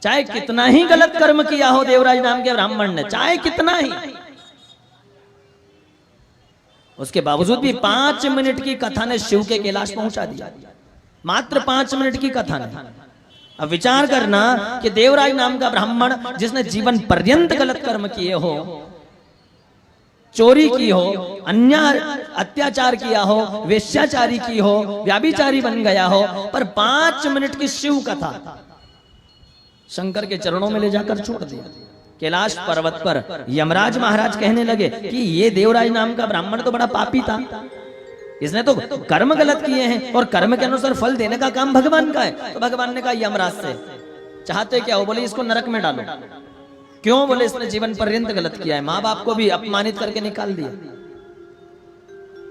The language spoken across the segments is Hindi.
चाहे कितना ही गलत कर्म किया हो देवराज नाम के ब्राह्मण ने, चाहे कितना ही, उसके बावजूद भी 5 मिनट की कथा ने शिव के कैलाश पहुंचा दिया। मात्र 5 मिनट की कथा ने। अब विचार करना कि देवराज नाम का ब्राह्मण जिसने जीवन पर्यंत गलत कर्म किए हो, चोरी की हो, अन्याय अत्याचार किया हो, वेश्याचारी की हो, व्याभिचारी बन गया हो, पर 5 मिनट की शिव कथा शंकर के चरणों में ले जाकर छोड़ दिया। कैलाश पर्वत पर यमराज महाराज कहने लगे कि ये देवराज नाम का ब्राह्मण तो बड़ा पापी था, इसने तो कर्म गलत किए हैं और कर्म के अनुसार फल देने का काम भगवान का है। तो भगवान ने कहा यमराज से, चाहते क्या हो? बोले इसको नरक में डालो। क्यों? बोले इसने जीवन पर्यंत गलत किया है, माँ बाप को भी अपमानित करके निकाल दिया,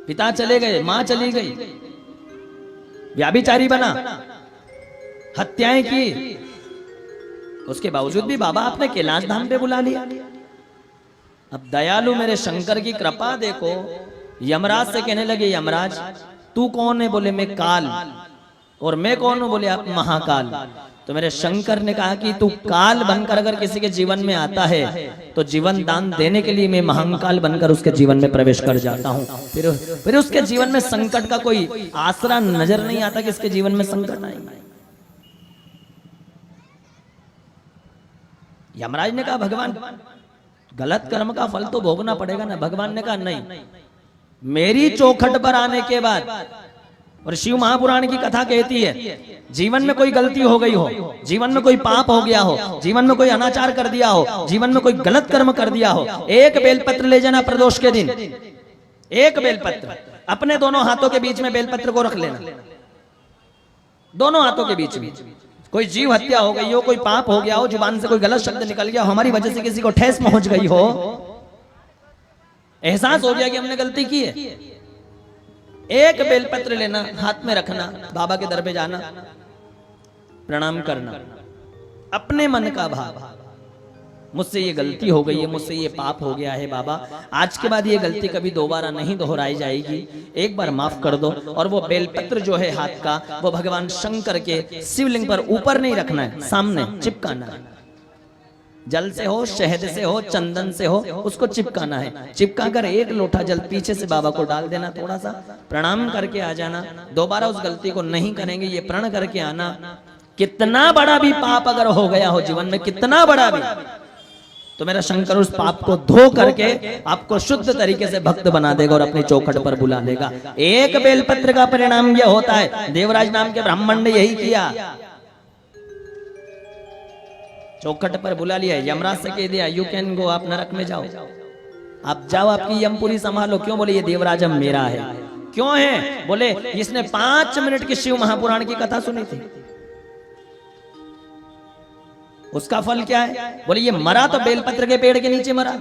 पिता चले गए, माँ चली गई, व्याभिचारी बना, हत्याएं की, उसके बावजूद भी बाबा आपने कैलाश धाम पे बुला लिया। अब दयालु मेरे शंकर की कृपा देखो, यमराज से कहने लगे यमराज तू कौन है? बोले मैं काल। और मैं कौन हूं? बोले आप महाकाल। तो मेरे शंकर ने कहा कि तू काल बनकर अगर किसी के जीवन में आता है तो जीवन दान देने के लिए मैं महाकाल बनकर उसके जीवन में प्रवेश कर जाता हूं। फिर उसके जीवन में संकट का कोई आसरा नजर नहीं आता कि इसके जीवन में संकट आएगा। यमराज ने कहा भगवान गलत कर्म का फल तो भोगना पड़ेगा ना। भगवान ने कहा नहीं, मेरी चौखट पर आने के बाद, और शिव महापुराण की कथा कहती है जीवन में कोई गलती हो गई हो, जीवन में कोई पाप हो गया हो, जीवन में कोई अनाचार कर दिया हो, जीवन में कोई गलत कर्म कर दिया हो, एक बेलपत्र ले जाना प्रदोष के दिन, एक बेलपत्र अपने दोनों हाथों के बीच में बेलपत्र को रख लेना, दोनों हाथों के बीच में। कोई जीव हत्या हो गई हो, कोई पाप हो गया हो, जुबान से कोई गलत शब्द निकल गया हो, हमारी वजह से किसी को ठेस पहुंच गई हो, एहसास हो गया कि हमने गलती की है, एक बेलपत्र लेना, हाथ में रखना, बाबा के दर पे जाना, प्रणाम करना, अपने मन का भाव, मुझसे ये गलती हो गई है, मुझसे ये पाप हो गया है बाबा, आज के बाद ये गलती कभी दोबारा नहीं दोहराई जाएगी, एक बार माफ कर दो। और वो बेलपत्र जो है हाथ का, वो भगवान शंकर के शिवलिंग पर ऊपर नहीं रखना है, सामने चिपकाना है। जल से हो, शहद से हो, चंदन से हो, उसको चिपकाना है। चिपका कर एक लोटा जल पीछे से बाबा को डाल देना, थोड़ा सा प्रणाम करके आ जाना, दोबारा उस गलती को नहीं करेंगे, ये प्रण करके आना। कितना बड़ा भी पाप अगर हो गया हो जीवन में, कितना बड़ा भी, तो मेरा शंकर उस पाप को धो करके आपको शुद्ध तरीके से भक्त बना देगा और अपनी चौखट पर बुला लेगा। एक बेलपत्र का परिणाम यह होता है, देवराज नाम के ब्राह्मण ने यही किया, चौखट पर बुला लिया, यमराज से कह दिया यू कैन गो, आप नरक में जाओ, आप जाओ, आपकी यमपुरी संभालो। क्यों? बोले ये देवराज अब मेरा है। क्यों है? बोले इसने 5 मिनट की शिव महापुराण की कथा सुनी थी, उसका फल क्या है? बोले ये मरा तो बेलपत्र के पेड़ के नीचे मरा,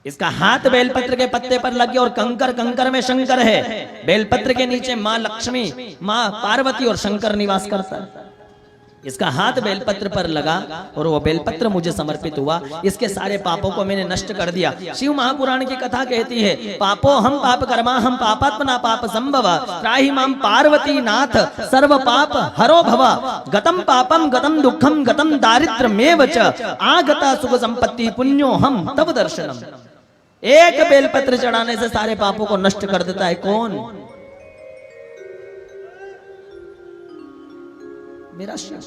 इसका हाथ बेलपत्र के पत्ते पर लग गया और कंकर कंकर में शंकर है, बेलपत्र के नीचे मां लक्ष्मी, मां पार्वती और शंकर निवास करता है। इसका हाथ बेलपत्र पर लगा और वो बेलपत्र मुझे समर्पित हुआ, इसके सारे पापों को मैंने नष्ट कर दिया। शिव महापुराण की कथा कहती है पापो हम पाप कर्मा हम पापात्मना पाप संभव त्राहि माम पार्वती नाथ सर्व पाप हरो भव गतम पापम गतम दुखम गतम दारिद्र्यमेव च आगता सुख संपत्ति पुण्यो हम तव दर्शनम। एक बेलपत्र चढ़ाने से सारे पापों को नष्ट कर देता है कौन? मेरा शिव।